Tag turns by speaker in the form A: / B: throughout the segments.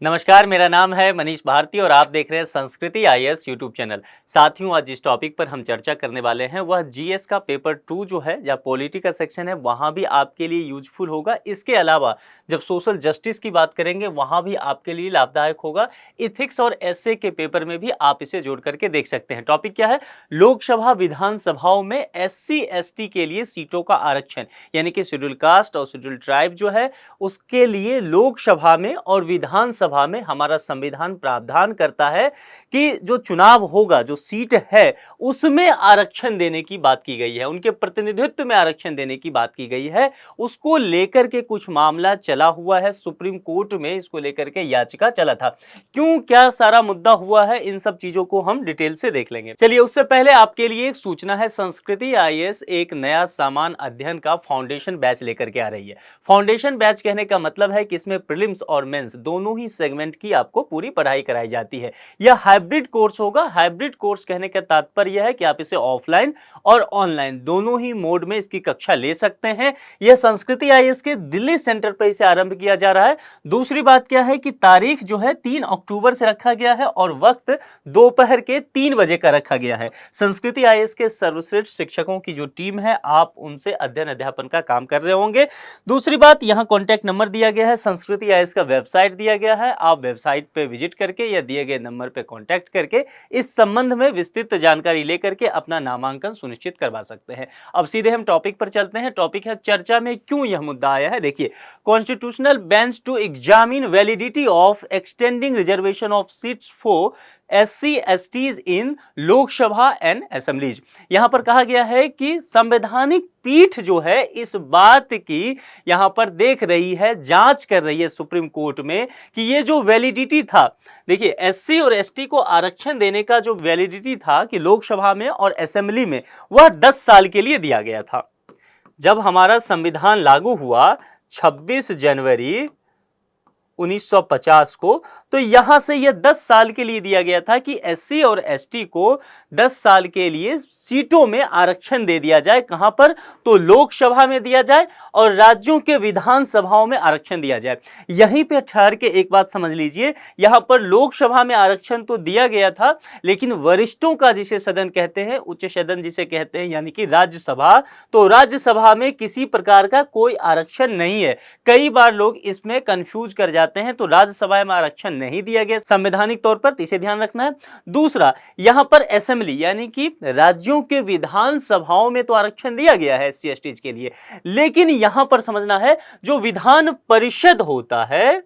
A: नमस्कार, मेरा नाम है मनीष भारती और आप देख रहे हैं संस्कृति आईएएस यूट्यूब चैनल। साथियों, आज जिस टॉपिक पर हम चर्चा करने वाले हैं वह जीएस का पेपर 2 जो है, जहाँ पॉलिटी का सेक्शन है, वहाँ भी आपके लिए यूजफुल होगा। इसके अलावा जब सोशल जस्टिस की बात करेंगे वहाँ भी आपके लिए लाभदायक होगा। इथिक्स और एसए के पेपर में भी आप इसे जोड़ करके देख सकते हैं। टॉपिक क्या है? लोकसभा विधानसभाओं में SC ST के लिए सीटों का आरक्षण, यानी कि शेड्यूल कास्ट और शेड्यूल ट्राइब जो है उसके लिए लोकसभा में और विधानसभा में हमारा संविधान प्रावधान करता है कि जो चुनाव होगा, जो सीट है उसमें आरक्षण देने की बात की गई है, उनके प्रतिनिधित्व में आरक्षण देने की बात की गई है। उसको लेकर के कुछ मामला चला हुआ है सुप्रीम कोर्ट में, इसको लेकर के याचिका चला था। क्यों, क्या सारा मुद्दा हुआ है, इन सब चीजों को हम डिटेल से देख लेंगे। चलिए, उससे पहले आपके लिए एक सूचना है। संस्कृति आईएएस एक नया सामान्य अध्ययन का फाउंडेशन बैच लेकर के आ रही है। फाउंडेशन बैच कहने का मतलब है कि इसमें प्रीलिम्स और मेंस दोनों ही सेगमेंट की आपको पूरी पढ़ाई कराई जाती है। यह हाइब्रिड कोर्स होगा। हाइब्रिड कोर्स कहने का तात्पर्य है कि आप इसे ऑफलाइन और ऑनलाइन दोनों ही मोड में इसकी कक्षा ले सकते हैं। यह संस्कृति आईएएस के दिल्ली सेंटर पर इसे आरंभ किया जा रहा है। दूसरी बात क्या है कि तारीख जो है 3 अक्टूबर से रखा गया है और वक्त दोपहर के 3 बजे का रखा गया है। संस्कृति आईएएस के सर्वश्रेष्ठ शिक्षकों की जो टीम है, आप उनसे अध्ययन अध्यापन का काम कर रहे होंगे। दूसरी बात, यहां कॉन्टैक्ट नंबर दिया गया है, संस्कृति आईएएस का वेबसाइट दिया गया है। आप वेबसाइट पे विजिट करके या दिए गए नंबर पे कांटेक्ट करके इस संबंध में विस्तृत जानकारी लेकर के अपना नामांकन सुनिश्चित करवा सकते हैं। अब सीधे हम टॉपिक पर चलते हैं। टॉपिक है चर्चा में क्यों यह मुद्दा आया है। देखिए, constitutional bench to examine validity of extending reservation of seats for SC STs in Lok Sabha and assemblies. यहां पर कहा गया है कि संवैधानिक पीठ जो है इस बात की यहां पर देख रही है, जांच कर रही है सुप्रीम कोर्ट में कि ये जो वैलिडिटी था, देखिए SC और ST को आरक्षण देने का जो वैलिडिटी था कि लोकसभा में और असेंबली में, वह 10 साल के लिए दिया गया था। जब हमारा संविधान लागू हुआ 26 जनवरी 1950 को, तो यहां से यह 10 साल के लिए दिया गया था कि SC और ST को 10 साल के लिए सीटों में आरक्षण दे दिया जाए। कहां पर? तो लोकसभा में दिया जाए और राज्यों के विधानसभाओं में आरक्षण दिया जाए। यहीं पे ठहर के एक बात समझ लीजिए, यहां पर लोकसभा में आरक्षण तो दिया गया था, लेकिन वरिष्ठों का जिसे सदन कहते हैं, उच्च सदन जिसे कहते हैं, यानी कि राज्यसभा, तो राज्यसभा में किसी प्रकार का कोई आरक्षण नहीं है। कई बार लोग इसमें कंफ्यूज कर जाते हैं, तो राज्यसभा में आरक्षण नहीं दिया गया संवैधानिक तौर पर, इसे ध्यान रखना है। दूसरा, यहां पर असेंबली यानी कि राज्यों के विधानसभाओं में तो आरक्षण दिया गया है SC ST के लिए, लेकिन यहां पर समझना है जो विधान परिषद होता है,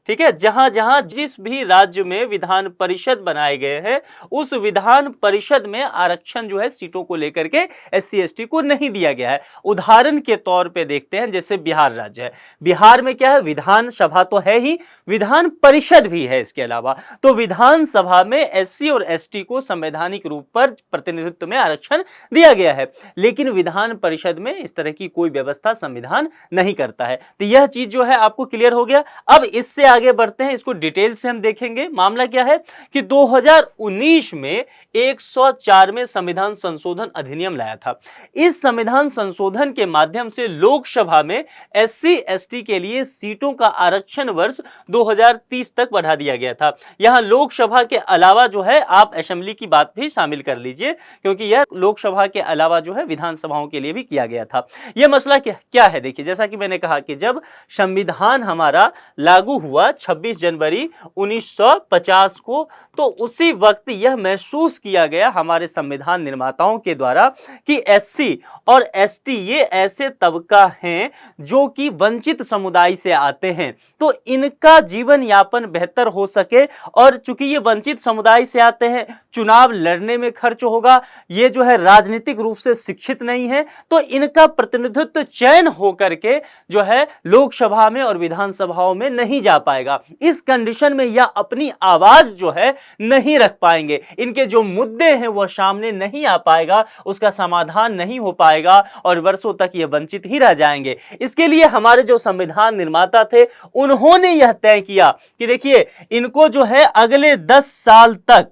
A: ठीक है, जहां जहां जिस भी राज्य में विधान परिषद बनाए गए हैं, उस विधान परिषद में आरक्षण जो है सीटों को लेकर के SC ST को नहीं दिया गया है। उदाहरण के तौर पे देखते हैं, जैसे बिहार राज्य है, बिहार में क्या है, विधानसभा तो है ही, विधान परिषद भी है इसके अलावा। तो विधानसभा में SC और ST को संवैधानिक रूप पर प्रतिनिधित्व में आरक्षण दिया गया है, लेकिन विधान परिषद में इस तरह की कोई व्यवस्था संविधान नहीं करता है। तो यह चीज जो है आपको क्लियर हो गया। अब इससे आगे बढ़ते हैं, इसको डिटेल से हम देखेंगे। मामला क्या है कि 2019 में 104 में संविधान संशोधन अधिनियम लाया था। इस संविधान संशोधन के माध्यम से लोकसभा में SC ST के लिए सीटों का आरक्षण वर्ष 2030 तक बढ़ा दिया गया था। यहां लोकसभा के अलावा जो है आप असेंबली की बात भी शामिल कर लीजिए, क्योंकि यह लोकसभा के अलावा जो है विधानसभाओं के लिए भी किया गया था। यह मसला क्या है? देखिए, जैसा कि मैंने कहा कि जब संविधान हमारा लागू हुआ 26 जनवरी 1950 को, तो उसी वक्त यह महसूस किया गया हमारे संविधान निर्माताओं के द्वारा कि SC और ST ये ऐसे तबका हैं जो कि वंचित समुदाय से आते हैं, तो इनका जीवन यापन बेहतर हो सके। और चूंकि ये वंचित समुदाय से आते हैं, चुनाव लड़ने में खर्च होगा, ये जो है राजनीतिक रूप से शिक्षित नहीं है, तो इनका प्रतिनिधित्व चयन होकर के जो है लोकसभा में और विधानसभाओं में नहीं जा पाएगा। इस कंडीशन में यह अपनी आवाज जो है नहीं रख पाएंगे, इनके जो मुद्दे हैं वह सामने नहीं आ पाएगा, उसका समाधान नहीं हो पाएगा और वर्षों तक ये वंचित ही रह जाएंगे। इसके लिए हमारे जो संविधान निर्माता थे, उन्होंने यह तय किया कि देखिए, इनको जो है अगले 10 साल तक,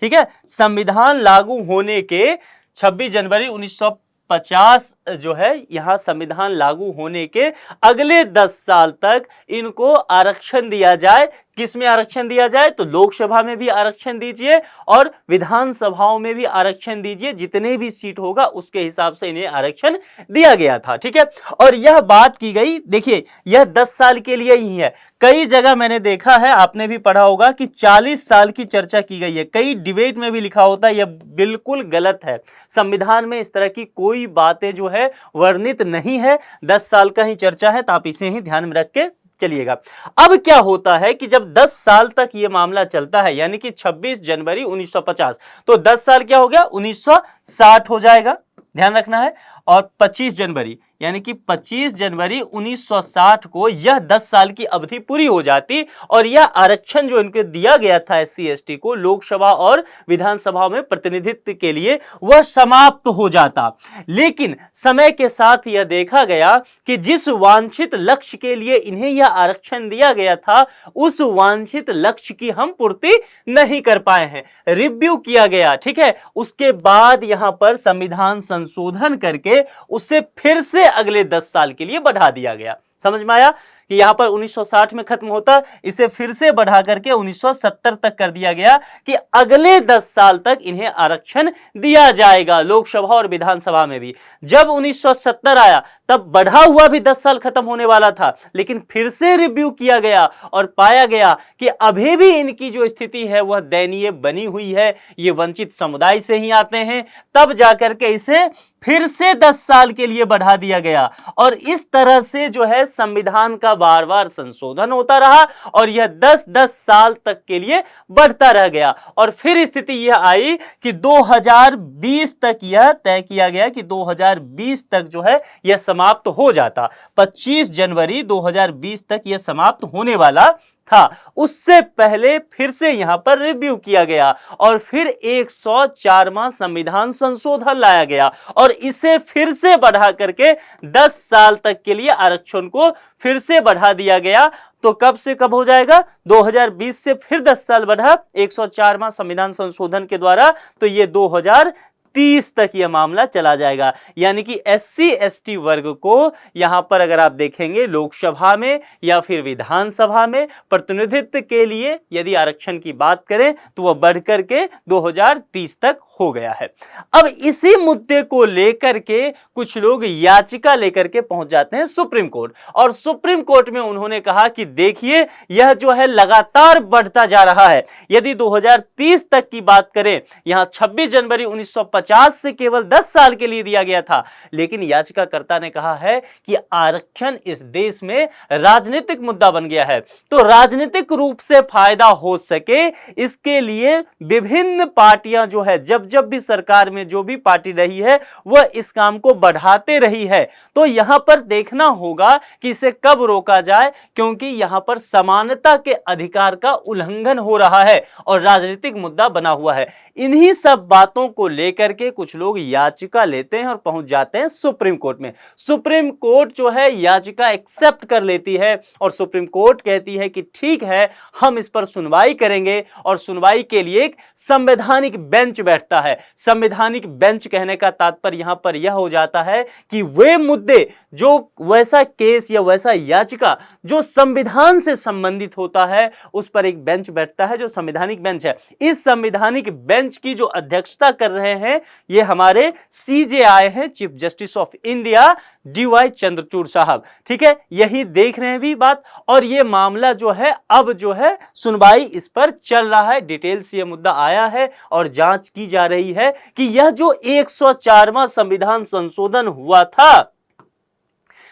A: ठीक है, संविधान लागू होने के 26 जनवरी 1950 जो है, यहां संविधान लागू होने के अगले 10 साल तक इनको आरक्षण दिया जाए। किस में आरक्षण दिया जाए, तो लोकसभा में भी आरक्षण दीजिए और विधानसभाओं में भी आरक्षण दीजिए, जितने भी सीट होगा उसके हिसाब से इन्हें आरक्षण दिया गया था। ठीक है, और यह बात की गई, देखिए यह 10 साल के लिए ही है। कई जगह मैंने देखा है, आपने भी पढ़ा होगा कि 40 साल की चर्चा की गई है, कई डिबेट में भी लिखा होता है, यह बिल्कुल गलत है। संविधान में इस तरह की कोई बातें जो है वर्णित नहीं है, 10 साल का ही चर्चा है, तो आप इसे ही ध्यान में रख के चलिएगा। अब क्या होता है कि जब 10 साल तक यह मामला चलता है, यानी कि 26 जनवरी 1950, तो 10 साल क्या हो गया, 1960 हो जाएगा, ध्यान रखना है। और 25 जनवरी यानी कि 25 जनवरी 1960 को यह 10 साल की अवधि पूरी हो जाती और यह आरक्षण जो इनको दिया गया था एससी एसटी को लोकसभा और विधानसभा में प्रतिनिधित्व के लिए, वह समाप्त हो जाता। लेकिन समय के साथ यह देखा गया कि जिस वांछित लक्ष्य के लिए इन्हें यह आरक्षण दिया गया था, उस वांछित लक्ष्य की हम पूर्ति नहीं कर पाए हैं। रिव्यू किया गया, ठीक है, उसके बाद यहां पर संविधान संशोधन करके उसे फिर से अगले 10 साल के लिए बढ़ा दिया गया। समझ में आया कि यहां पर 1960 में खत्म होता, इसे फिर से बढ़ा करके 1970 तक कर दिया गया कि अगले 10 साल तक इन्हें आरक्षण दिया जाएगा लोकसभा और विधानसभा में भी। जब 1970 आया तब बढ़ा हुआ भी 10 साल खत्म होने वाला था, लेकिन फिर से रिव्यू किया गया और पाया गया कि अभी भी इनकी जो स्थिति है वह दयनीय बनी हुई है, ये वंचित समुदाय से ही आते हैं। तब जाकर के इसे फिर से 10 साल के लिए बढ़ा दिया गया और इस तरह से जो है संविधान का बार बार संशोधन होता रहा और यह 10-10 साल तक के लिए बढ़ता रह गया। और फिर स्थिति यह आई कि 2020 तक यह तय किया गया कि 2020 तक जो है यह समाप्त हो जाता। 25 जनवरी 2020 तक यह समाप्त होने वाला था। उससे पहले फिर से यहां पर रिव्यू किया गया और फिर 104वां संविधान संशोधन लाया गया और इसे फिर से बढ़ा करके 10 साल तक के लिए आरक्षण को फिर से बढ़ा दिया गया। तो कब से कब हो जाएगा, 2020 से फिर 10 साल बढ़ा 104वां संविधान संशोधन के द्वारा, तो ये 2030 तक यह मामला चला जाएगा। यानी कि एससी एसटी वर्ग को यहां पर अगर आप देखेंगे लोकसभा में या फिर विधानसभा में प्रतिनिधित्व के लिए यदि आरक्षण की बात करें तो वह बढ़कर के 2030 तक हो गया है। अब इसी मुद्दे को लेकर के कुछ लोग याचिका लेकर के पहुंच जाते हैं सुप्रीम कोर्ट और सुप्रीम कोर्ट में उन्होंने कहा कि देखिए यह जो है लगातार बढ़ता जा रहा है। यदि 2030 तक की बात करें, यहां 26 जनवरी 1950 से केवल 10 साल के लिए दिया गया था, लेकिन याचिकाकर्ता ने कहा है कि आरक्षण इस देश में राजनीतिक मुद्दा बन गया है, तो राजनीतिक रूप से फायदा हो सके इसके लिए विभिन्न पार्टियां जो है जब भी सरकार में जो भी पार्टी रही है वह इस काम को बढ़ाते रही है। तो यहां पर देखना होगा कि इसे कब रोका जाए, क्योंकि यहां पर समानता के अधिकार का उल्लंघन हो रहा है और राजनीतिक मुद्दा बना हुआ है। इन्हीं सब बातों को लेकर के कुछ लोग याचिका लेते हैं और पहुंच जाते हैं सुप्रीम कोर्ट में। सुप्रीम कोर्ट जो है याचिका एक्सेप्ट कर लेती है और सुप्रीम कोर्ट कहती है कि ठीक है, हम इस पर सुनवाई करेंगे और सुनवाई के लिए एक संवैधानिक बेंच बैठता है। संवैधानिक बेंच कहने का तात्पर्य यहां पर यह हो जाता है कि वे मुद्दे, जो वैसा केस या वैसा याचिका जो संविधान से संबंधित होता है, उस पर एक बेंच बैठता है जो संवैधानिक बेंच है। इस संवैधानिक बेंच की जो अध्यक्षता कर रहे हैं ये हमारे सीजेआई हैं, chief justice of India DY Chandrachud sahab. ठीक है, यही देख रहे हैं भी बात और ये मामला जो है अब जो है सुनवाई इस पर चल रहा है। डिटेल से यह मुद्दा आया है और जांच की जा रही है कि यह जो 104वां संविधान संशोधन हुआ था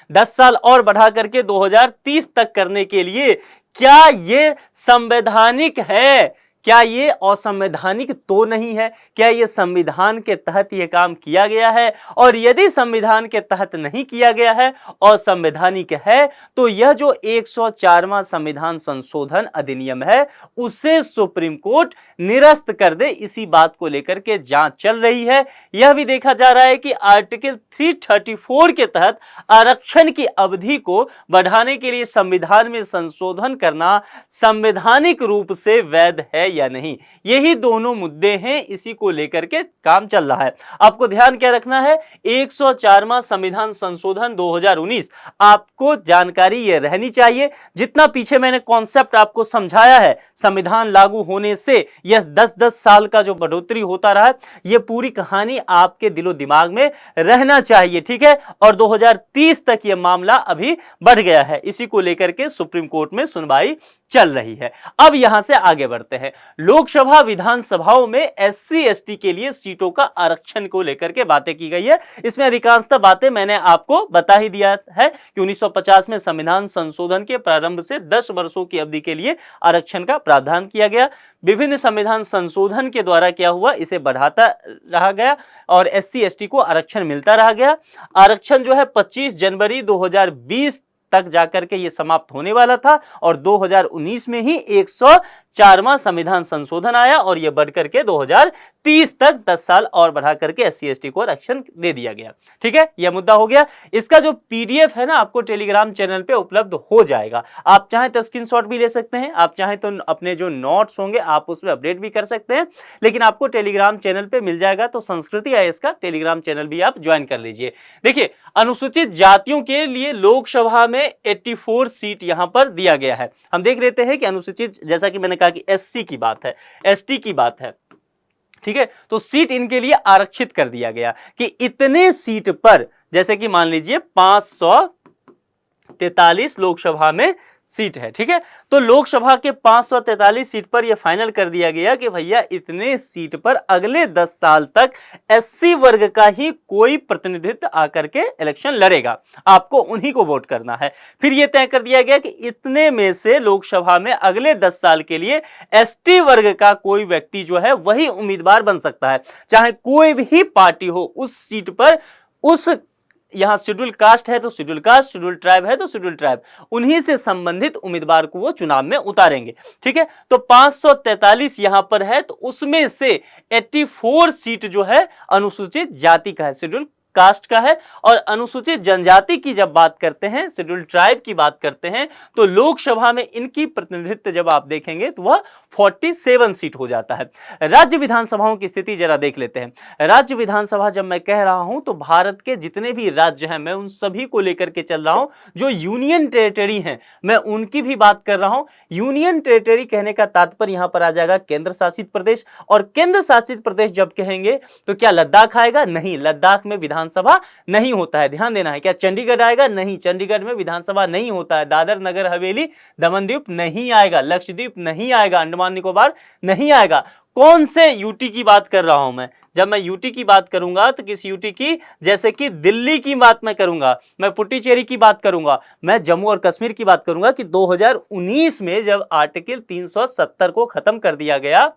A: 10 साल और बढ़ा करके 2030 तक करने के लिए, क्या ये संवैधानिक है, क्या ये असंवैधानिक तो नहीं है, क्या ये संविधान के तहत ये काम किया गया है? और यदि संविधान के तहत नहीं किया गया है, असंवैधानिक है, तो यह जो 104वां संविधान संशोधन अधिनियम है उसे सुप्रीम कोर्ट निरस्त कर दे। इसी बात को लेकर के जांच चल रही है। यह भी देखा जा रहा है कि आर्टिकल 334 के तहत आरक्षण की अवधि को बढ़ाने के लिए संविधान में संशोधन करना संवैधानिक रूप से वैध है या नहीं। यही दोनों मुद्दे हैं, इसी को लेकर के काम चल रहा है। आपको ध्यान क्या रखना है, 104वां संविधान संशोधन 2019 आपको जानकारी ये रहनी चाहिए। जितना पीछे मैंने कॉन्सेप्ट आपको समझाया है, संविधान लागू होने से यह 10-10 साल का जो बढ़ोतरी होता रहा है, ये पूरी कहानी आपके दिलो दिमाग में रहना चाहिए, ठीक है। और 2030 तक यह मामला अभी बढ़ गया है, इसी को लेकर के सुप्रीम कोर्ट में सुनवाई चल रही है। अब यहां से आगे बढ़ते हैं। लोकसभा विधानसभाओं में एससी एसटी के लिए सीटों का आरक्षण को लेकर के बातें की गई है। इसमें अधिकांशतः बातें मैंने आपको बता ही दिया है कि 1950 में संविधान संशोधन के प्रारंभ से 10 वर्षों की अवधि के लिए आरक्षण का प्रावधान किया गया। विभिन्न संविधान संशोधन के द्वारा क्या हुआ, इसे बढ़ाता रहा गया और एससी एसटी को आरक्षण मिलता रहा गया। आरक्षण जो है 25 जनवरी 2020 तक जाकर के ये समाप्त होने वाला था और 2019 में ही 104वां संविधान संशोधन आया और ये बढ़कर के 2030 तक 10 साल और बढ़ा करके एससी एसटी को आरक्षण दे दिया गया। ठीक है, यह मुद्दा हो गया। इसका जो पीडीएफ है ना, आपको टेलीग्राम चैनल पे उपलब्ध हो जाएगा। आप चाहें तो स्क्रीनशॉट भी ले सकते हैं, आप चाहें तो अपने जो नोट्स होंगे आप उसमें अपडेट भी कर सकते हैं, लेकिन आपको टेलीग्राम चैनल पे मिल जाएगा। तो संस्कृति आईएएस का टेलीग्राम चैनल भी आप ज्वाइन कर लीजिए। देखिए, अनुसूचित जातियों के लिए लोकसभा में 84 सीट यहां पर दिया गया है। हम देख लेते हैं कि अनुसूचित, जैसा कि मैंने कहा कि एससी की बात है, एसटी की बात है, ठीक है, तो सीट इनके लिए आरक्षित कर दिया गया कि इतने सीट पर, जैसे कि मान लीजिए 543 लोकसभा में सीट है, ठीक है, तो लोकसभा के 543 सीट पर यह फाइनल कर दिया गया कि भैया इतने सीट पर अगले 10 साल तक एससी वर्ग का ही कोई प्रतिनिधित्व आकर के इलेक्शन लड़ेगा, आपको उन्हीं को वोट करना है। फिर यह तय कर दिया गया कि इतने में से लोकसभा में अगले 10 साल के लिए एसटी वर्ग का कोई व्यक्ति जो है वही उम्मीदवार बन सकता है, चाहे कोई भी पार्टी हो उस सीट पर। उस यहां शेड्यूल कास्ट है तो शेड्यूल कास्ट, शेड्यूल ट्राइब है तो शेड्यूल ट्राइब, उन्हीं से संबंधित उम्मीदवार को वो चुनाव में उतारेंगे। ठीक है, तो 543 यहां पर है, तो उसमें से 84 सीट जो है अनुसूचित जाति का है, शेड्यूल कास्ट का है। और अनुसूचित जनजाति की जब बात करते हैं, शेड्यूल ट्राइब की बात करते हैं, तो लोकसभा में इनकी प्रतिनिधित्व जब आप देखेंगे तो वह 47 सीट हो जाता है। राज्य विधानसभाओं की स्थिति जरा देख लेते हैं। राज्य विधानसभा जब मैं कह रहा हूं तो भारत के जितने भी राज्य हैं मैं उन सभी को लेकर के चल रहा हूं। जो यूनियन टेरिटरी हैं मैं उनकी भी बात कर रहा हूं। यूनियन टेरिटरी कहने का तात्पर्य यहां पर आ जाएगा केंद्र शासित प्रदेश। और केंद्र शासित प्रदेश जब कहेंगे तो क्या लद्दाख आएगा? नहीं, लद्दाख में विधानसभा नहीं होता है, ध्यान देना है। क्या चंडीगढ़ आएगा? नहीं, चंडीगढ़ में विधानसभा नहीं होता है। दादर नगर हवेली दमनदीप नहीं आएगा, लक्षद्वीप नहीं आएगा, अंडमान निकोबार नहीं आएगा। कौन से यूटी की बात कर रहा हूं मैं? जब मैं यूटी की बात करूंगा तो किस यूटी की? जैसे कि दिल्ली की बात मैं करूंगा, मैं पुडुचेरी की बात करूंगा, मैं जम्मू और कश्मीर की बात करूंगा कि 2019 में जब आर्टिकल 370 को खत्म कर दिया गया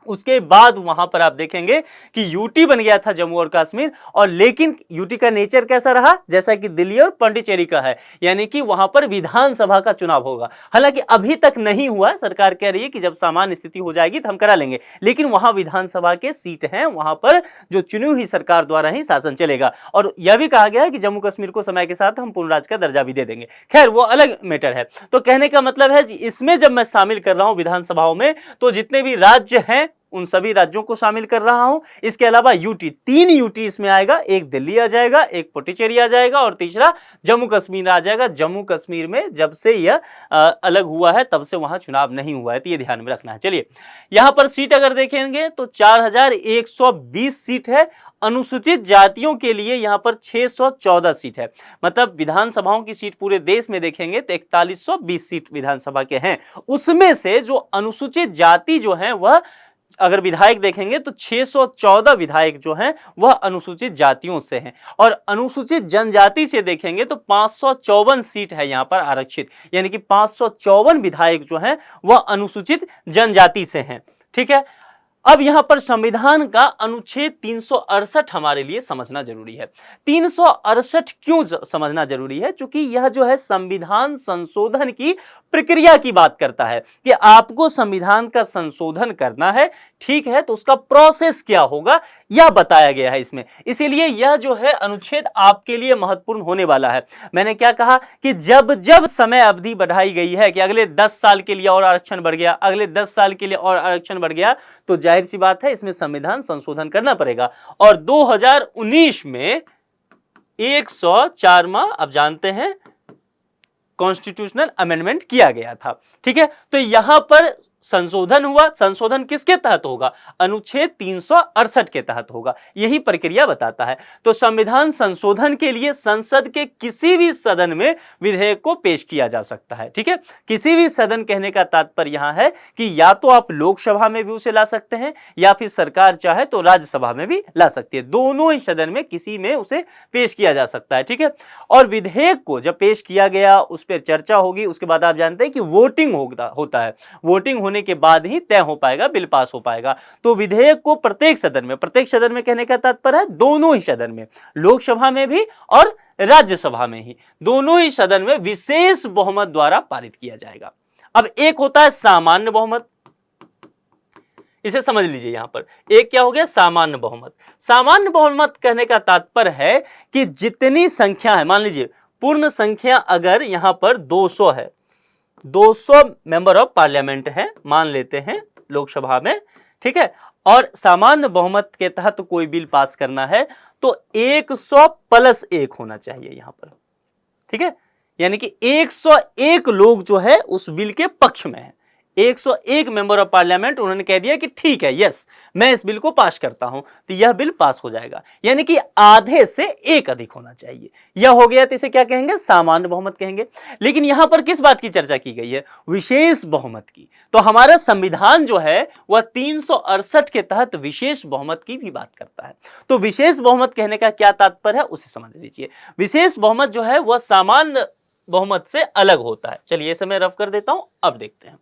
A: उसके बाद वहां पर आप देखेंगे कि यूटी बन गया था जम्मू और कश्मीर। और लेकिन यूटी का नेचर कैसा रहा? जैसा कि दिल्ली और पांडिचेरी का है, यानी कि वहां पर विधानसभा का चुनाव होगा। हालांकि अभी तक नहीं हुआ, सरकार कह रही है कि जब सामान्य स्थिति हो जाएगी तो हम करा लेंगे, लेकिन वहां विधानसभा के सीट हैं, वहां पर जो चुनी हुई सरकार द्वारा ही शासन चलेगा। और यह भी कहा गया है कि जम्मू कश्मीर को समय के साथ हम पूर्ण राज्य का दर्जा भी दे देंगे। खैर वो अलग मैटर है। तो कहने का मतलब है इसमें जब मैं शामिल कर रहा हूं विधानसभाओं में, तो जितने भी राज्य हैं उन सभी राज्यों को शामिल कर रहा हूं। इसके अलावा यूटी, 3 यूटी इसमें आएगा, एक दिल्ली आ जाएगा, एक पुडुचेरी आ जाएगा और तीसरा जम्मू कश्मीर आ जाएगा। जम्मू कश्मीर में जब से यह अलग हुआ है तब से वहां चुनाव नहीं हुआ है, तो ये ध्यान में रखना है। चलिए, यहां पर सीट अगर देखेंगे तो 4120 सीट है। अनुसूचित जातियों के लिए यहां पर 614 सीट है। मतलब विधानसभाओं की सीट पूरे देश में देखेंगे तो 4120 सीट विधानसभा के हैं। उसमें से जो अनुसूचित जाति जो है वह, अगर विधायक देखेंगे तो 614 विधायक जो हैं वह अनुसूचित जातियों से हैं। और अनुसूचित जनजाति से देखेंगे तो 554 सीट है यहां पर आरक्षित, यानी कि 554 विधायक जो हैं वह अनुसूचित जनजाति से हैं। ठीक है, अब यहां पर संविधान का अनुच्छेद 368 हमारे लिए समझना जरूरी है। 368 क्यों समझना जरूरी है? क्योंकि यह जो है संविधान संशोधन की प्रक्रिया की बात करता है कि आपको संविधान का संशोधन करना है, ठीक है, तो उसका प्रोसेस क्या होगा यह बताया गया है इसमें। इसीलिए यह जो है अनुच्छेद आपके लिए महत्वपूर्ण होने वाला है। मैंने क्या कहा कि जब जब समय अवधि बढ़ाई गई है कि अगले 10 साल के लिए और आरक्षण बढ़ गया, अगले 10 साल के लिए और आरक्षण बढ़ गया, तो जाहिर सी बात है इसमें संविधान संशोधन करना पड़ेगा। और 2019 में 104वां आप जानते हैं कॉन्स्टिट्यूशनल अमेंडमेंट किया गया था, ठीक है। तो यहां पर संशोधन हुआ। संशोधन किसके तहत होगा? अनुच्छेद 368 के तहत होगा। यही प्रक्रिया बताता है। तो संविधान संशोधन के लिए संसद के किसी भी सदन में विधेयक को पेश किया जा सकता है, ठीक है। किसी भी सदन कहने का तात्पर्य यहां है कि या तो आप लोकसभा में भी उसे ला सकते हैं या फिर सरकार चाहे तो राज्यसभा में भी ला सकती है। दोनों ही सदन में किसी में उसे पेश किया जा सकता है, ठीक है। और विधेयक को जब पेश किया गया उस पर चर्चा होगी, उसके बाद आप जानते हैं कि वोटिंग होता है। वोटिंग होने के बाद ही तय हो पाएगा, बिल पास हो पाएगा। तो विधेयक को प्रत्येक सदन में कहने का तात्पर्य है दोनों ही सदन में, लोकसभा में भी और राज्यसभा में ही, दोनों ही सदन में विशेष बहुमत द्वारा पारित किया जाएगा। अब एक होता है सामान्य बहुमत, इसे समझ लीजिए। यहां पर एक क्या हो गया? सामान्य बहुमत। सामान्य बहुमत कहने का तात्पर्य है कि जितनी संख्या है, मान लीजिए पूर्ण संख्या अगर यहां पर 200 है, 200 मेंबर ऑफ पार्लियामेंट है मान लेते हैं लोकसभा में, ठीक है, और सामान्य बहुमत के तहत कोई बिल पास करना है तो 100 प्लस 1 होना चाहिए यहां पर, ठीक है। यानी कि 101 लोग जो है उस बिल के पक्ष में है। 101 मेंबर ऑफ पार्लियामेंट उन्होंने कह दिया कि ठीक है, यस मैं इस बिल को पास करता हूं, तो यह बिल पास हो जाएगा। यानी कि आधे से एक अधिक होना चाहिए। यह हो गया तो इसे क्या कहेंगे? सामान्य बहुमत कहेंगे। लेकिन यहां पर किस बात की चर्चा की गई है? विशेष बहुमत की। तो हमारा संविधान जो है वह 368 के तहत विशेष बहुमत की भी बात करता है। तो विशेष बहुमत कहने का क्या तात्पर्य है उसे समझ लीजिए। विशेष बहुमत जो है वह सामान्य बहुमत से अलग होता है। चलिए इसे मैं रफ कर देता हूं, अब देखते हैं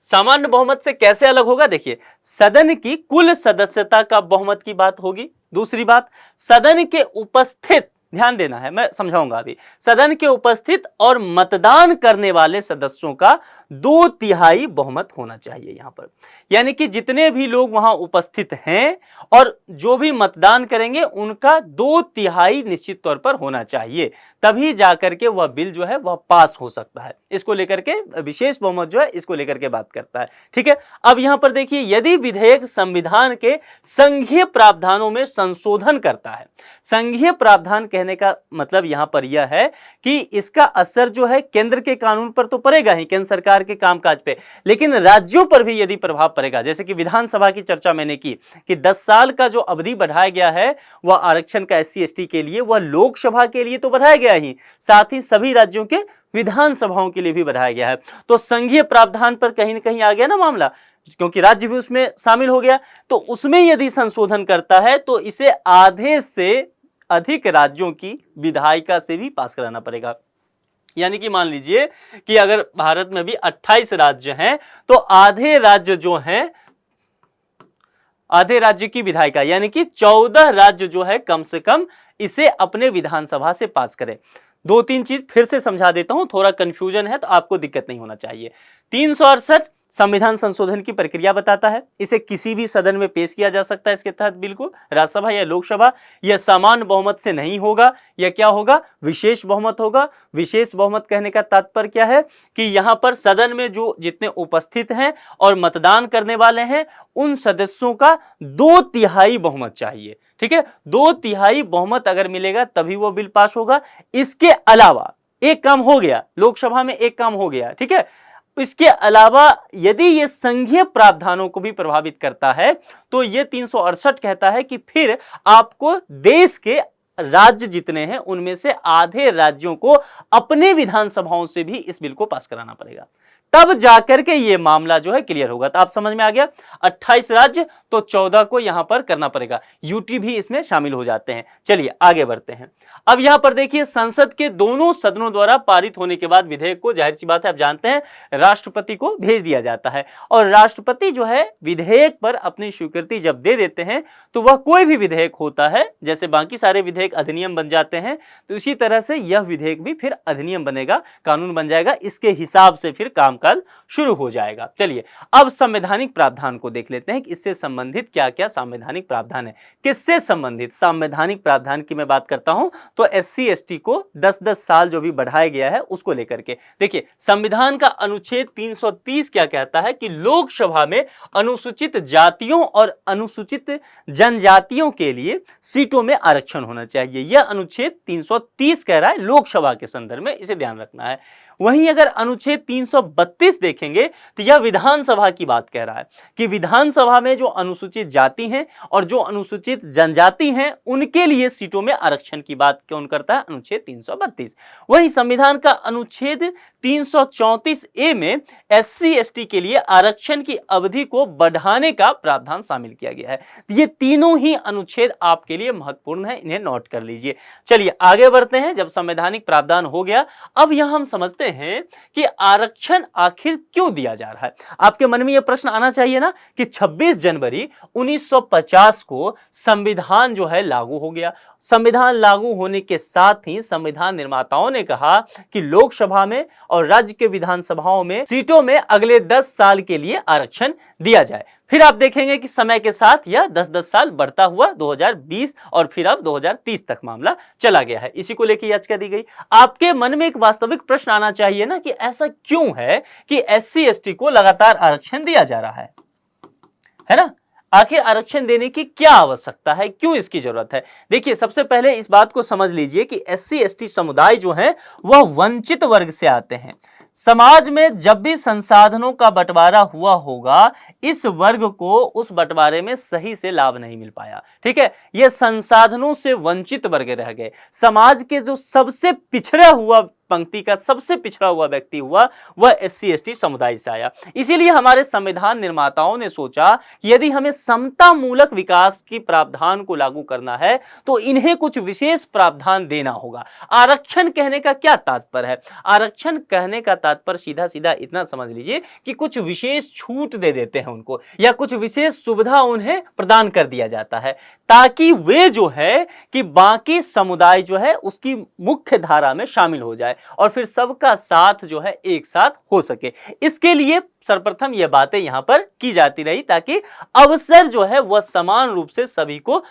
A: सामान्य बहुमत से कैसे अलग होगा। देखिए, सदन की कुल सदस्यता का बहुमत की बात होगी। दूसरी बात, सदन के उपस्थित, ध्यान देना है, मैं समझाऊंगा अभी, सदन के उपस्थित और मतदान करने वाले सदस्यों का 2/3 बहुमत होना चाहिए यहां पर। यानी कि जितने भी लोग वहां उपस्थित हैं और जो भी मतदान करेंगे उनका 2/3 निश्चित तौर पर होना चाहिए, तभी जाकर के वह बिल जो है वह पास हो सकता है। इसको लेकर के विशेष बहुमत जो है इसको लेकर के बात करता है, ठीक है। अब यहां पर देखिए, यदि विधेयक संविधान के संघीय प्रावधानों में संशोधन करता है, संघीय प्रावधान कहने का मतलब यहां पर यह है कि इसका असर जो है केंद्र के कानून पर तो पड़ेगा ही, केंद्र सरकार के कामकाज पे, लेकिन राज्यों पर भी यदि प्रभाव पड़ेगा, जैसे कि विधानसभा की चर्चा मैंने की कि 10 साल का जो अवधि बढ़ाया गया है वह आरक्षण का SC ST के लिए, वह लोकसभा के लिए तो बढ़ाया गया ही, साथ ही सभी राज्यों के विधानसभाओं के लिए भी बढ़ाया गया है। तो संघीय प्रावधान पर कहीं ना कहीं आ गया ना मामला, क्योंकि राज्य भी उसमें शामिल हो गया। तो उसमें यदि संशोधन करता है तो इसे आधे से अधिक राज्यों की विधायिका से भी पास कराना पड़ेगा। यानी कि मान लीजिए कि अगर भारत में भी 28 राज्य हैं तो आधे राज्य जो हैं, आधे राज्य की विधायिका, यानी कि 14 राज्य जो है कम से कम इसे अपने विधानसभा से पास करें। 2-3 चीज फिर से समझा देता हूं, थोड़ा कंफ्यूजन है तो आपको दिक्कत नहीं होना चाहिए। 368 संविधान संशोधन की प्रक्रिया बताता है, इसे किसी भी सदन में पेश किया जा सकता है इसके तहत बिल को, राज्यसभा या लोकसभा। यह सामान्य बहुमत से नहीं होगा, यह क्या होगा? विशेष बहुमत होगा। विशेष बहुमत कहने का तात्पर्य क्या है कि यहां पर सदन में जो जितने उपस्थित हैं और मतदान करने वाले हैं उन सदस्यों का 2/3 बहुमत चाहिए, ठीक है। 2/3 बहुमत अगर मिलेगा तभी वो बिल पास होगा। इसके अलावा एक काम हो गया, लोकसभा में एक काम हो गया, ठीक है। इसके अलावा यदि ये संघीय प्रावधानों को भी प्रभावित करता है तो ये 368 कहता है कि फिर आपको देश के राज्य जितने हैं उनमें से आधे राज्यों को अपने विधानसभाओं से भी इस बिल को पास कराना पड़ेगा। तब जाकर के ये मामला जो है क्लियर होगा। तो आप समझ में आ गया, 28 राज्य तो 14 को यहां पर करना पड़ेगा, यूटी भी इसमें शामिल हो जाते हैं। चलिए आगे बढ़ते हैं। अब यहां पर देखिए, संसद के दोनों सदनों द्वारा पारित होने के बाद विधेयक को, जाहिर सी बात है आप जानते हैं, राष्ट्रपति को भेज दिया जाता है और राष्ट्रपति जो है विधेयक पर अपनी स्वीकृति जब दे देते हैं तो वह कोई भी विधेयक होता है, जैसे बाकी सारे विधेयक अधिनियम बन जाते हैं, तो इसी तरह से यह विधेयक भी फिर अधिनियम बनेगा, कानून बन जाएगा, इसके हिसाब से फिर कामकाज शुरू हो जाएगा। चलिए अब संवैधानिक प्रावधान को देख लेते हैं कि इससे संबंधित क्या क्या संवैधानिक प्रावधान है। किससे संबंधित संवैधानिक प्रावधान की मैं बात करता हूं तो SC ST को 10-10 साल जो भी बढ़ाया गया है उसको लेकर के। देखिए संविधान का अनुच्छेद 330 क्या कहता है कि लोकसभा में अनुसूचित जातियों और अनुसूचित जनजातियों के लिए सीटों में आरक्षण होना चाहिए। यह अनुच्छेद 330 कह रहा है लोकसभा के संदर्भ में, इसे ध्यान रखना है। वहीं अगर अनुच्छेद 332 देखेंगे तो यह विधानसभा की बात कह रहा है कि विधानसभा में जो अनुसूचित जाति हैं और जो अनुसूचित जनजाति हैं उनके लिए सीटों में आरक्षण की बात कौन करता है, अनुच्छेद 332। वहीं संविधान का अनुच्छेद 334A में SC ST के लिए आरक्षण की अवधि को बढ़ाने का प्रावधान शामिल किया गया है। ये तीनों ही अनुच्छेद आपके लिए महत्वपूर्ण है, इन्हें नोट कर लीजिए। चलिए आगे बढ़ते हैं। जब संवैधानिक प्रावधान हो गया, अब यहां हम समझते हैं कि आरक्षण आखिर क्यों दिया जा रहा है। आपके मन में यह प्रश्न आना चाहिए ना कि 26 जनवरी 1950 को संविधान जो है लागू हो गया। संविधान लागू होने के साथ ही संविधान निर्माताओं ने कहा कि लोकसभा में और राज्य के विधानसभाओं में सीटों में अगले 10 साल के लिए आरक्षण दिया जाए। फिर आप देखेंगे कि समय के साथ यह 10-10 साल बढ़ता हुआ 2020 और फिर अब 2030 तक मामला चला गया है। इसी को लेकर याचिका दी गई। आपके मन में एक वास्तविक प्रश्न आना चाहिए ना कि ऐसा क्यों है कि SC ST को लगातार आरक्षण दिया जा रहा है ना? आखिर आरक्षण देने की क्या आवश्यकता है, क्यों इसकी जरूरत है? देखिए सबसे पहले इस बात को समझ लीजिए कि SC ST समुदाय जो है वह वंचित वर्ग से आते हैं। समाज में जब भी संसाधनों का बंटवारा हुआ होगा, इस वर्ग को उस बंटवारे में सही से लाभ नहीं मिल पाया। ठीक है, ये संसाधनों से वंचित वर्ग रह गए। समाज के जो सबसे पिछड़ा हुआ पंक्ति का सबसे पिछड़ा हुआ व्यक्ति हुआ वह SC ST समुदाय से आया। इसीलिए हमारे संविधान निर्माताओं ने सोचा कि यदि हमें समता मूलक विकास की प्रावधान को लागू करना है तो इन्हें कुछ विशेष प्रावधान देना होगा। आरक्षण कहने का क्या तात्पर्य है? आरक्षण कहने का तात्पर्य सीधा सीधा इतना समझ लीजिए कि कुछ विशेष छूट दे देते हैं उनको, या कुछ विशेष सुविधा उन्हें प्रदान कर दिया जाता है ताकि वे जो है कि बाकी समुदाय जो है उसकी मुख्य धारा में शामिल हो जाए और फिर सबका साथ जो है एक साथ हो सके। इसके लिए सर्वप्रथम यह बातें यहां पर की जाती रही ताकि अवसर जो है वह समान रूप से सभी को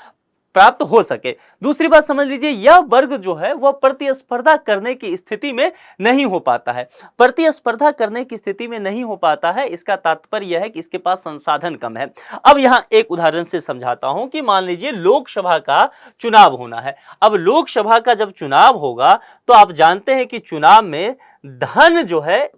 A: प्राप्त हो सके। दूसरी बात समझ लीजिए, यह वर्ग जो है वह प्रतिस्पर्धा करने की स्थिति में नहीं हो पाता है। प्रतिस्पर्धा करने की स्थिति में नहीं हो पाता है, इसका तात्पर्य यह है कि इसके पास संसाधन कम है। अब यहां एक उदाहरण से समझाता हूं कि मान लीजिए लोकसभा का चुनाव होना है। अब लोकसभा का जब चुनाव होगा तो आप जानते हैं कि चुनाव में धन जो है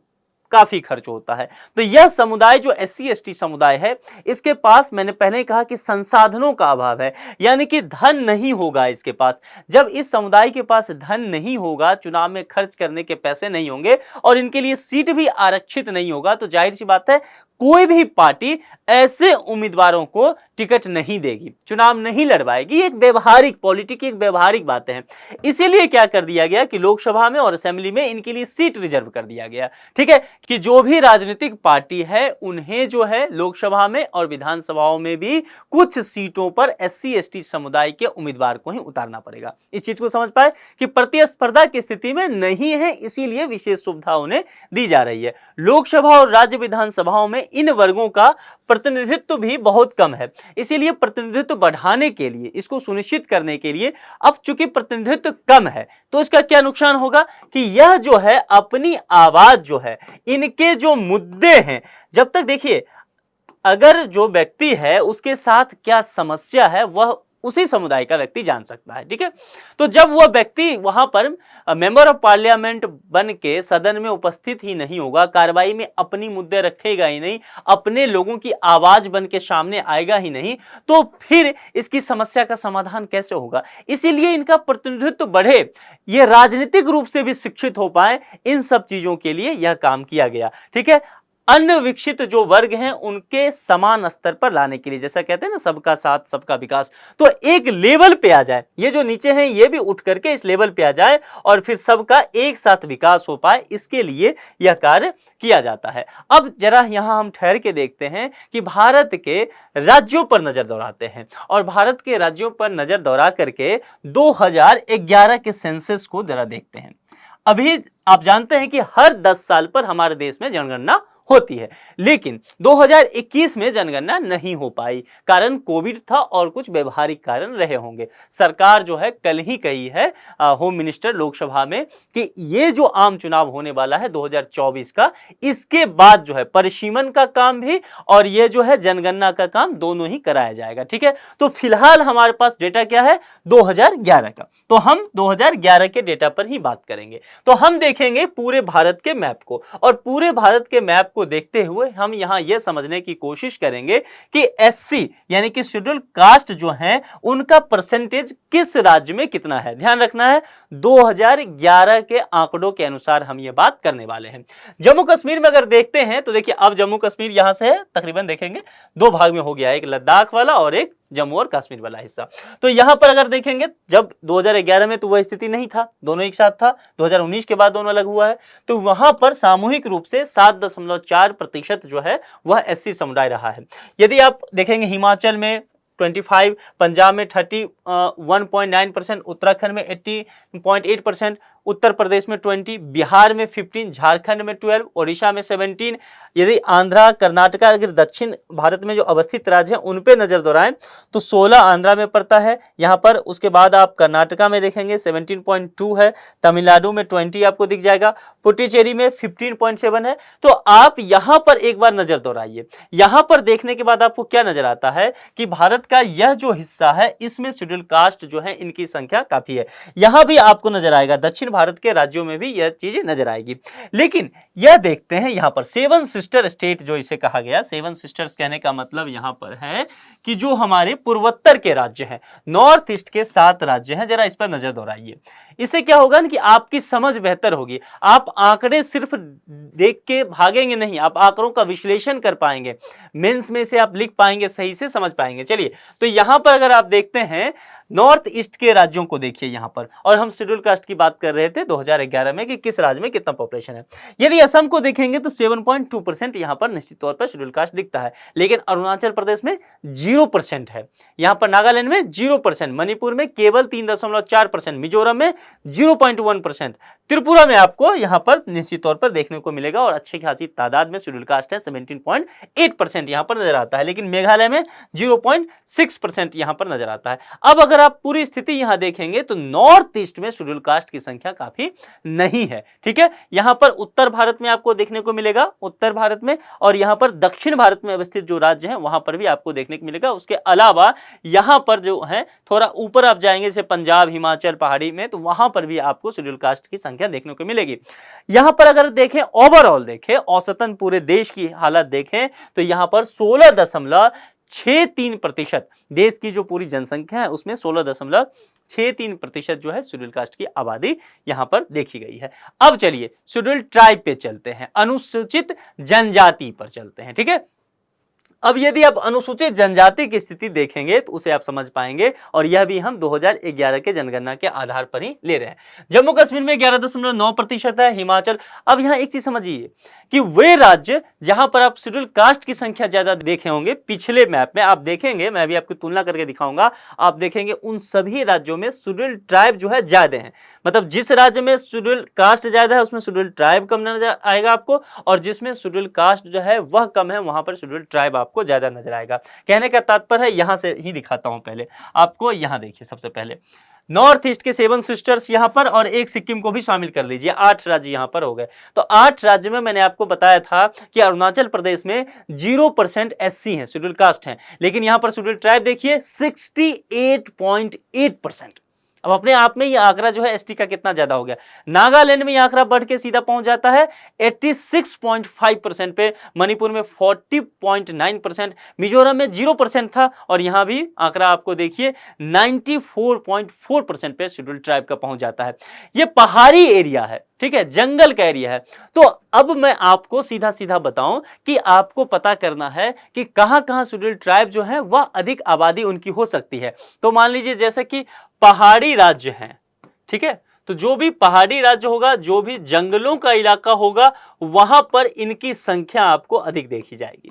A: काफी खर्च होता है। तो यह समुदाय जो SC ST समुदाय है, इसके पास मैंने पहले ही कहा कि संसाधनों का अभाव है, यानी कि धन नहीं होगा इसके पास। जब इस समुदाय के पास धन नहीं होगा, चुनाव में खर्च करने के पैसे नहीं होंगे और इनके लिए सीट भी आरक्षित नहीं होगा, तो जाहिर सी बात है कोई भी पार्टी ऐसे उम्मीदवारों को टिकट नहीं देगी, चुनाव नहीं लड़वाएगी। एक व्यवहारिक पॉलिटिक्स, एक व्यवहारिक बातें हैं। इसीलिए क्या कर दिया गया कि लोकसभा में और असेंबली में इनके लिए सीट रिजर्व कर दिया गया। ठीक है, कि जो भी राजनीतिक पार्टी है उन्हें जो है लोकसभा में और विधानसभाओं में भी कुछ सीटों पर SC ST समुदाय के उम्मीदवार को ही उतारना पड़ेगा। इस चीज को समझ पाए कि प्रतिस्पर्धा की स्थिति में नहीं है, इसीलिए विशेष सुविधा उन्हें दी जा रही है। लोकसभा और राज्य विधानसभाओं में इन वर्गों का प्रतिनिधित्व भी बहुत कम है, इसीलिए प्रतिनिधित्व बढ़ाने के लिए, इसको सुनिश्चित करने के लिए, अब चूंकि प्रतिनिधित्व कम है तो इसका क्या नुकसान होगा कि यह जो है अपनी आवाज जो है, इनके जो मुद्दे हैं, जब तक देखिए अगर जो व्यक्ति है उसके साथ क्या समस्या है वह उसी समुदाय का व्यक्ति जान सकता है। ठीक है, तो जब वह व्यक्ति वहां पर मेंबर ऑफ पार्लियामेंट बन के सदन में उपस्थित ही नहीं होगा, कार्रवाई में अपनी मुद्दे रखेगा ही नहीं, अपने लोगों की आवाज बन के सामने आएगा ही नहीं, तो फिर इसकी समस्या का समाधान कैसे होगा। इसीलिए इनका प्रतिनिधित्व बढ़े, ये राजनीतिक रूप से भी शिक्षित हो पाए, इन सब चीजों के लिए यह काम किया गया। ठीक है, अन्य विकसित जो वर्ग हैं उनके समान स्तर पर लाने के लिए, जैसा कहते हैं ना सबका साथ सबका विकास, तो एक लेवल पे आ जाए, ये जो नीचे हैं ये भी उठ करके इस लेवल पे आ जाए और फिर सबका एक साथ विकास हो पाए, इसके लिए यह कार्य किया जाता है। अब जरा यहां हम ठहर के देखते हैं कि भारत के राज्यों पर नजर दौड़ाते हैं और भारत के राज्यों पर नजर दौड़ा करके 2011 के सेंसस को जरा देखते हैं। अभी आप जानते हैं कि हर 10 साल पर हमारे देश में जनगणना होती है, लेकिन 2021 में जनगणना नहीं हो पाई, कारण कोविड था और कुछ व्यवहारिक कारण रहे होंगे। सरकार जो है कल ही कही है होम मिनिस्टर लोकसभा में कि ये जो आम चुनाव होने वाला है 2024 का, इसके बाद जो है परिसीमन का काम भी और ये जो है जनगणना का काम दोनों ही कराया जाएगा। ठीक है, तो फिलहाल हमारे पास डेटा क्या है 2011 का, तो हम 2011 के डेटा पर ही बात करेंगे। तो हम देखेंगे पूरे भारत के मैप को और पूरे भारत के मैप को देखते हुए हम यहां यह समझने की कोशिश करेंगे कि एससी यानी कि शेड्यूल कास्ट जो हैं उनका परसेंटेज किस राज्य में कितना है। ध्यान रखना है 2011 के आंकड़ों के अनुसार हम ये बात करने वाले हैं। जम्मू कश्मीर में अगर देखते हैं तो देखिए अब जम्मू कश्मीर यहां से तकरीबन देखेंगे दो भाग में हो गया है, एक लद्दाख वाला और एक जम्मू और कश्मीर वाला हिस्सा। तो यहां पर अगर देखेंगे जब 2011 में तो वह स्थिति नहीं था, दोनों एक साथ था, 2019 के बाद दोनों अलग हुआ है, तो वहां पर सामूहिक रूप से 7.4% जो है वह एससी समुदाय रहा है। यदि आप देखेंगे हिमाचल में 25, पंजाब में 31.9%, उत्तराखंड में 80.8%, उत्तर प्रदेश में 20, बिहार में 15, झारखंड में 12, ओडिशा में 17। यदि आंध्रा कर्नाटका अगर दक्षिण भारत में जो अवस्थित राज्य हैं उन पे नजर दौड़ाएं तो 16 आंध्रा में पड़ता है यहाँ पर। उसके बाद आप कर्नाटका में देखेंगे 17.2 है, तमिलनाडु में 20 आपको दिख जाएगा, पुडुचेरी में 15.7 है। तो आप यहाँ पर एक बार नजर दौड़ाइए, यहाँ पर देखने के बाद आपको क्या नजर आता है कि भारत का यह जो हिस्सा है इसमें शेड्यूल कास्ट जो है इनकी संख्या काफी है। यहां भी आपको नजर आएगा, दक्षिण भारत के राज्यों में भी यह चीजें नजर आएगी। लेकिन यह देखते हैं यहां पर 7 सिस्टर स्टेट जो इसे कहा गया, 7 सिस्टर्स कहने का मतलब यहां पर है कि जो हमारे पूर्वोत्तर के राज्य हैं, नॉर्थ ईस्ट के 7 राज्य हैं, जरा इस पर नजर दौड़ाइए। इससे क्या होगा ना कि आपकी समझ बेहतर होगी, आप आंकड़े सिर्फ देख के भागेंगे नहीं, आप आंकड़ों का विश्लेषण कर पाएंगे, मेंस में से आप लिख पाएंगे, सही से समझ पाएंगे। चलिए, तो यहां पर अगर आप देखते हैं नॉर्थ ईस्ट के राज्यों को देखिए यहां पर, और हम शेड्यूल कास्ट की बात कर रहे थे 2011 में कि किस राज्य में कितना पॉपुलेशन है। यदि असम को देखेंगे तो 7.2% यहां पर निश्चित तौर पर शेड्यूल कास्ट दिखता है, लेकिन अरुणाचल प्रदेश में 0% है, यहां पर नागालैंड में 0%, मणिपुर में केवल 3.4%, मिजोरम में 0.1%, त्रिपुरा में आपको यहां पर निश्चित तौर पर देखने को मिलेगा और अच्छी खासी तादाद में शेड्यूल कास्ट है, 17.8% यहां पर नजर आता है, लेकिन मेघालय में 0.6% यहां पर नजर आता है। अब अगर आप पूरी स्थिति यहां देखेंगे तो नॉर्थ ईस्ट में शेड्यूल कास्ट की संख्या काफी नहीं है। ठीक है, यहां पर उत्तर भारत में आपको देखने को मिलेगा, उत्तर भारत में, और यहां पर दक्षिण भारत में अवस्थित जो राज्य हैं वहां पर भी आपको देखने को मिलेगा। उसके अलावा यहां पर जो है थोड़ा ऊपर आप जाएंगे जैसे पंजाब, हिमाचल, पहाड़ी में, तो वहां पर भी आपको शेड्यूल कास्ट की संख्या देखने को मिलेगी। यहां पर अगर देखें ओवरऑल देखें, औसतन पूरे देश की हालत देखें तो यहां पर 16.63% देश की जो पूरी जनसंख्या है उसमें 16.63% जो है शेड्यूल कास्ट की आबादी यहां पर देखी गई है। अब चलिए शेड्यूल ट्राइब पे चलते हैं, अनुसूचित जनजाति पर चलते हैं। ठीक है, अब यदि आप अनुसूचित जनजाति की स्थिति देखेंगे तो उसे आप समझ पाएंगे, और यह भी हम 2011 के जनगणना के आधार पर ही ले रहे हैं। जम्मू कश्मीर में 11.9% है, हिमाचल। अब यहां एक चीज समझिए कि वे राज्य जहां पर आप शेड्यूल कास्ट की संख्या ज्यादा देखे होंगे, पिछले मैप में आप देखेंगे, मैं भी आपकी तुलना करके दिखाऊंगा, आप देखेंगे उन सभी राज्यों में शेड्यूल ट्राइब जो है ज्यादा है। मतलब जिस राज्य में शेड्यूल कास्ट ज्यादा है उसमें शेड्यूल ट्राइब कम नजर आएगा आपको, और जिसमें शेड्यूल कास्ट जो है वह कम है वहां पर शेड्यूल ट्राइब आपको ज्यादा नजर आएगा। कहने का तात्पर्य है, यहां से ही दिखाता हूं, पहले आपको यहां देखिए। सबसे पहले नॉर्थ ईस्ट के 7 सिस्टर्स यहाँ पर और एक सिक्किम को भी शामिल कर लीजिए, 8 राज्य यहाँ पर हो गए। तो 8 राज्य में मैंने आपको बताया था कि अरुणाचल प्रदेश में 0% एससी हैं, शेड्यूल कास्ट हैं, लेकिन यहाँ पर शेड्यूल ट्राइब देखिए 68.8%। अब अपने आप में ये आंकड़ा जो है एसटी का कितना ज्यादा हो गया। नागालैंड में ये आंकड़ा बढ़ के सीधा पहुंच जाता है 86.5% पे, मणिपुर में 40.9%, मिजोरम में 0% था और यहां भी आंकड़ा आपको देखिए 94.4% पे शेड्यूल ट्राइब का पहुंच जाता है। ये पहाड़ी एरिया है, ठीक है, जंगल का एरिया है। तो अब मैं आपको सीधा सीधा बताऊं कि आपको पता करना है कि कहां कहां शेड्यूल ट्राइब जो है वह अधिक आबादी उनकी हो सकती है। तो मान लीजिए जैसे कि पहाड़ी राज्य हैं, ठीक है, तो जो भी पहाड़ी राज्य होगा, जो भी जंगलों का इलाका होगा, वहां पर इनकी संख्या आपको अधिक देखी जाएगी।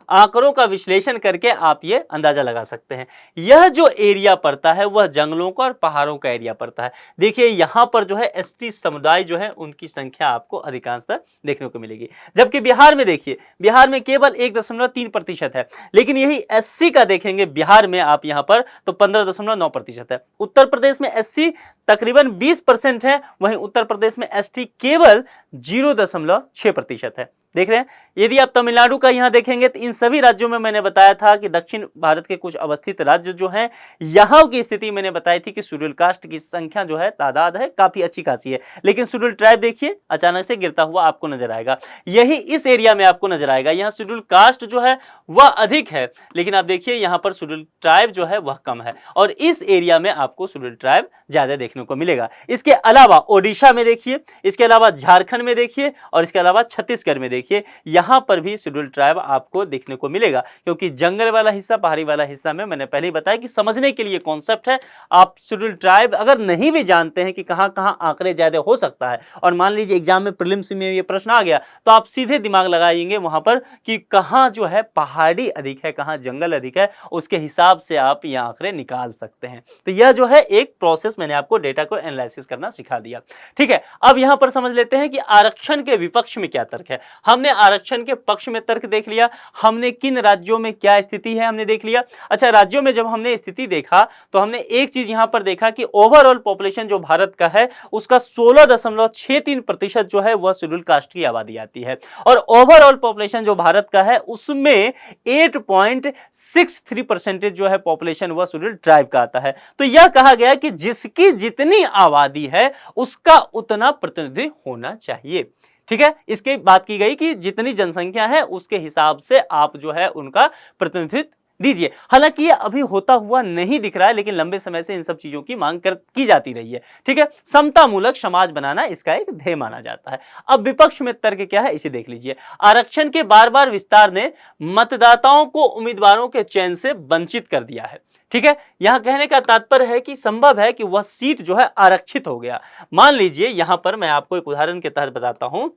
A: आंकड़ों का विश्लेषण करके आप ये अंदाजा लगा सकते हैं। यह जो एरिया पड़ता है वह जंगलों का और पहाड़ों का एरिया पड़ता है। देखिए यहां पर जो है एसटी समुदाय जो है उनकी संख्या आपको अधिकांशतः देखने को मिलेगी। जबकि बिहार में देखिए, बिहार में केवल 1.3% है, लेकिन यही एससी का देखेंगे बिहार में आप यहां पर तो 15.9% है। उत्तर प्रदेश में एससी तकरीबन 20% है, वहीं उत्तर प्रदेश में एसटी केवल 0.6% है। देख रहे हैं। यदि आप तमिलनाडु का यहां देखेंगे तो इन सभी राज्यों में मैंने बताया था कि दक्षिण भारत के कुछ अवस्थित राज्य जो हैं, यहां की स्थिति मैंने बताई थी कि शेड्यूल कास्ट की संख्या जो है, तादाद है, काफी अच्छी खासी है, लेकिन शेड्यूल ट्राइब देखिए अचानक से गिरता हुआ आपको नजर आएगा। यही इस एरिया में आपको नजर आएगा, यहां शेड्यूल कास्ट जो है वह अधिक है, लेकिन आप देखिए यहां पर शेड्यूल ट्राइब जो है वह कम है, और इस एरिया में आपको शेड्यूल ट्राइब ज्यादा देखने को मिलेगा। इसके अलावा ओडिशा में देखिए, इसके अलावा झारखंड में देखिए, और इसके अलावा छत्तीसगढ़ में देखिए, यहां पर भी शेड्यूल ट्राइब आपको देखने को मिलेगा। क्योंकि जंगल वाला हिस्सा, पहाड़ी वाला हिस्सा में मैंने पहले ही बताया कि समझने के लिए कॉन्सेप्ट है। आप शेड्यूल ट्राइब अगर नहीं भी जानते हैं कि कहां कहां आंकड़े ज्यादा हो सकता है, और मान लीजिए एग्जाम में प्रीलिम्स में ये प्रश्न आ गया, तो आप सीधे दिमाग लगाएंगे वहां पर कि कहां जो है पहाड़ी अधिक है, कहां जंगल अधिक है, उसके हिसाब से आप ये आंकड़े निकाल सकते हैं। तो यह जो है एक प्रोसेस मैंने आपको डेटा को एनालिसिस करना सिखा दिया। ठीक है, अब यहां पर समझ लेते हैं कि आरक्षण के विपक्ष में क्या तर्क है। हमने आरक्षण के पक्ष में तर्क देख लिया, हमने किन राज्यों में क्या स्थिति है हमने देख लिया। अच्छा, राज्यों में जब हमने स्थिति देखा तो हमने एक चीज यहां पर देखा कि ओवरऑल पॉपुलेशन जो भारत का है उसका 16.63% जो है वह शेड्यूल कास्ट की आबादी आती है, और ओवरऑल पॉपुलेशन जो भारत का है उसमें 8.63% जो है पॉपुलेशन वह शेड्यूल ट्राइब का आता है। तो यह कहा गया कि जिसकी जितनी आबादी है उसका उतना प्रतिनिधि होना चाहिए। ठीक है, इसकी बात की गई कि जितनी जनसंख्या है उसके हिसाब से आप जो है उनका प्रतिनिधित्व दीजिए। हालांकि ये अभी होता हुआ नहीं दिख रहा है, लेकिन लंबे समय से इन सब चीजों की मांग की जाती रही है। ठीक है, समतामूलक समाज बनाना इसका एक ध्येय माना जाता है। अब विपक्ष में तर्क क्या है इसे देख लीजिए। आरक्षण के बार बार विस्तार ने मतदाताओं को उम्मीदवारों के चयन से वंचित कर दिया है। ठीक है, यहां कहने का तात्पर्य है कि संभव है कि वह सीट जो है आरक्षित हो गया। मान लीजिए यहां पर मैं आपको एक उदाहरण के तहत बताता हूं।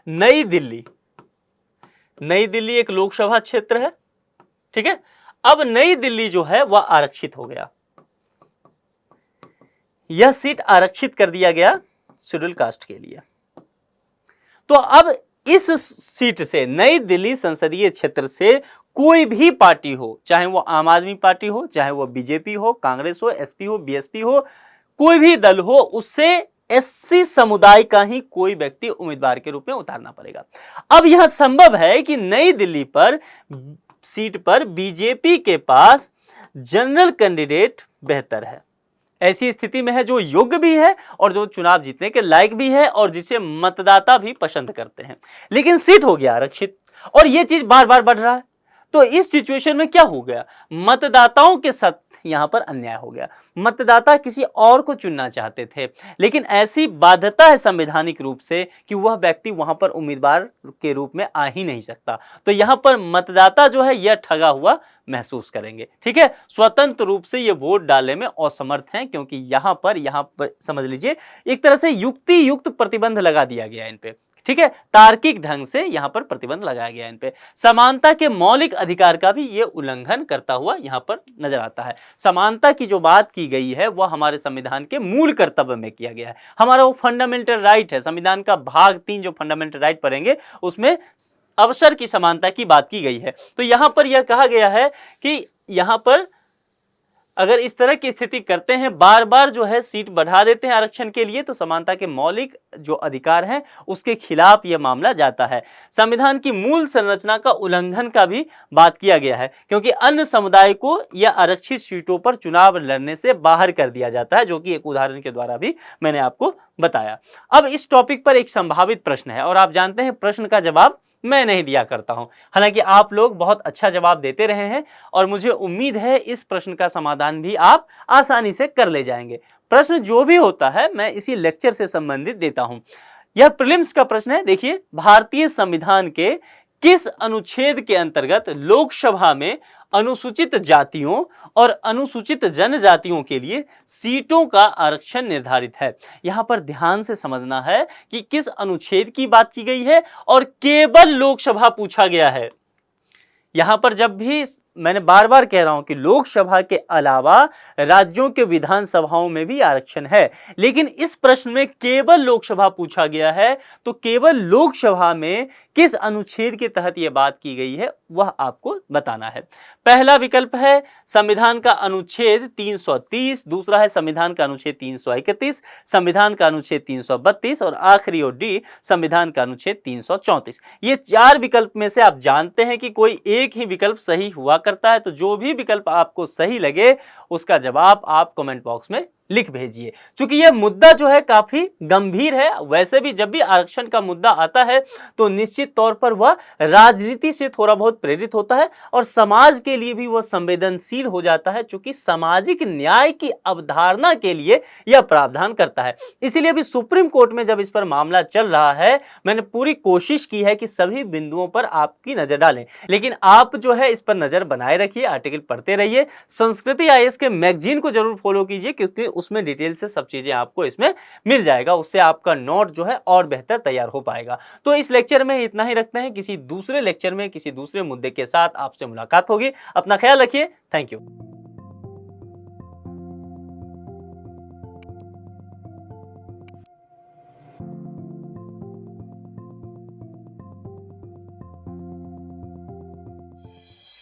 A: नई दिल्ली एक लोकसभा क्षेत्र है। ठीक है, अब नई दिल्ली जो है वह आरक्षित हो गया, यह सीट आरक्षित कर दिया गया शेड्यूल कास्ट के लिए। तो अब इस सीट से, नई दिल्ली संसदीय क्षेत्र से कोई भी पार्टी हो, चाहे वो आम आदमी पार्टी हो, चाहे वो बीजेपी हो, कांग्रेस हो, एसपी हो, बीएसपी हो, कोई भी दल हो, उससे एससी समुदाय का ही कोई व्यक्ति उम्मीदवार के रूप में उतारना पड़ेगा। अब यह संभव है कि नई दिल्ली पर सीट पर बीजेपी के पास जनरल कैंडिडेट बेहतर है, ऐसी स्थिति में है जो योग्य भी है और जो चुनाव जीतने के लायक भी है और जिसे मतदाता भी पसंद करते हैं, लेकिन सीट हो गया आरक्षित, और यह चीज बार बार बढ़ रहा है। तो इस सिचुएशन में क्या हो गया, मतदाताओं के साथ यहां पर अन्याय हो गया। मतदाता किसी और को चुनना चाहते थे, लेकिन ऐसी बाध्यता है संवैधानिक रूप से कि वह व्यक्ति वहां पर उम्मीदवार के रूप में आ ही नहीं सकता। तो यहां पर मतदाता जो है यह ठगा हुआ महसूस करेंगे। ठीक है, स्वतंत्र रूप से ये वोट डालने में असमर्थ हैं, क्योंकि यहां पर समझ लीजिए एक तरह से युक्ति युक्त प्रतिबंध लगा दिया गया इन पे। ठीक है, तार्किक ढंग से यहां पर प्रतिबंध लगाया गया इन पे। समानता के मौलिक अधिकार का भी ये उल्लंघन करता हुआ यहां पर नजर आता है। समानता की जो बात की गई है वह हमारे संविधान के मूल कर्तव्य में किया गया है, हमारा वो फंडामेंटल राइट है। संविधान का भाग 3 जो फंडामेंटल राइट पढ़ेंगे उसमें अवसर की समानता की बात की गई है। तो यहां पर यह कहा गया है कि यहां पर अगर इस तरह की स्थिति करते हैं, बार बार जो है सीट बढ़ा देते हैं आरक्षण के लिए, तो समानता के मौलिक जो अधिकार हैं उसके खिलाफ यह मामला जाता है। संविधान की मूल संरचना का उल्लंघन का भी बात किया गया है, क्योंकि अन्य समुदाय को यह आरक्षित सीटों पर चुनाव लड़ने से बाहर कर दिया जाता है, जो कि एक उदाहरण के द्वारा भी मैंने आपको बताया। अब इस टॉपिक पर एक संभावित प्रश्न है, और आप जानते हैं प्रश्न का जवाब मैं नहीं दिया करता हूं, हालांकि आप लोग बहुत अच्छा जवाब देते रहे हैं और मुझे उम्मीद है इस प्रश्न का समाधान भी आप आसानी से कर ले जाएंगे। प्रश्न जो भी होता है मैं इसी लेक्चर से संबंधित देता हूं। यह प्रीलिम्स का प्रश्न है। देखिए, भारतीय संविधान के किस अनुच्छेद के अंतर्गत लोकसभा में अनुसूचित जातियों और अनुसूचित जनजातियों के लिए सीटों का आरक्षण निर्धारित है? यहां पर ध्यान से समझना है कि किस अनुच्छेद की बात की गई है और केवल लोकसभा पूछा गया है। यहां पर जब भी मैंने बार बार कह रहा हूं कि लोकसभा के अलावा राज्यों के विधानसभाओं में भी आरक्षण है, लेकिन इस प्रश्न में केवल लोकसभा पूछा गया है, तो केवल लोकसभा में किस अनुच्छेद के तहत यह बात की गई है वह आपको बताना है। पहला विकल्प है संविधान का अनुच्छेद 330, दूसरा है संविधान का अनुच्छेद 331, संविधान का अनुच्छेद 332 और आखिरी और डी संविधान का अनुच्छेद 334। ये 4 विकल्प में से आप जानते हैं कि कोई एक ही विकल्प सही हुआ करता है, तो जो भी विकल्प आपको सही लगे उसका जवाब आप कमेंट बॉक्स में लिख भेजिए। क्योंकि यह मुद्दा जो है काफी गंभीर है। वैसे भी जब भी आरक्षण का मुद्दा आता है तो निश्चित तौर पर वह राजनीति से थोड़ा बहुत प्रेरित होता है और समाज के लिए भी वह संवेदनशील हो जाता है, क्योंकि सामाजिक न्याय की अवधारणा के लिए यह प्रावधान करता है। इसीलिए अभी सुप्रीम कोर्ट में जब इस पर मामला चल रहा है, मैंने पूरी कोशिश की है कि सभी बिंदुओं पर आपकी नजर डालें, लेकिन आप जो है इस पर नजर बनाए रखिए, आर्टिकल पढ़ते रहिए, संस्कृति आईएएस के मैगजीन को जरूर फॉलो कीजिए, क्योंकि उसमें डिटेल से सब चीजें आपको इसमें मिल जाएगा। उससे आपका नोट जो है और बेहतर तैयार हो पाएगा। तो इस लेक्चर में इतना ही रखते हैं। किसी दूसरे लेक्चर में किसी दूसरे मुद्दे के साथ आपसे मुलाकात होगी। अपना ख्याल रखिए। Thank you.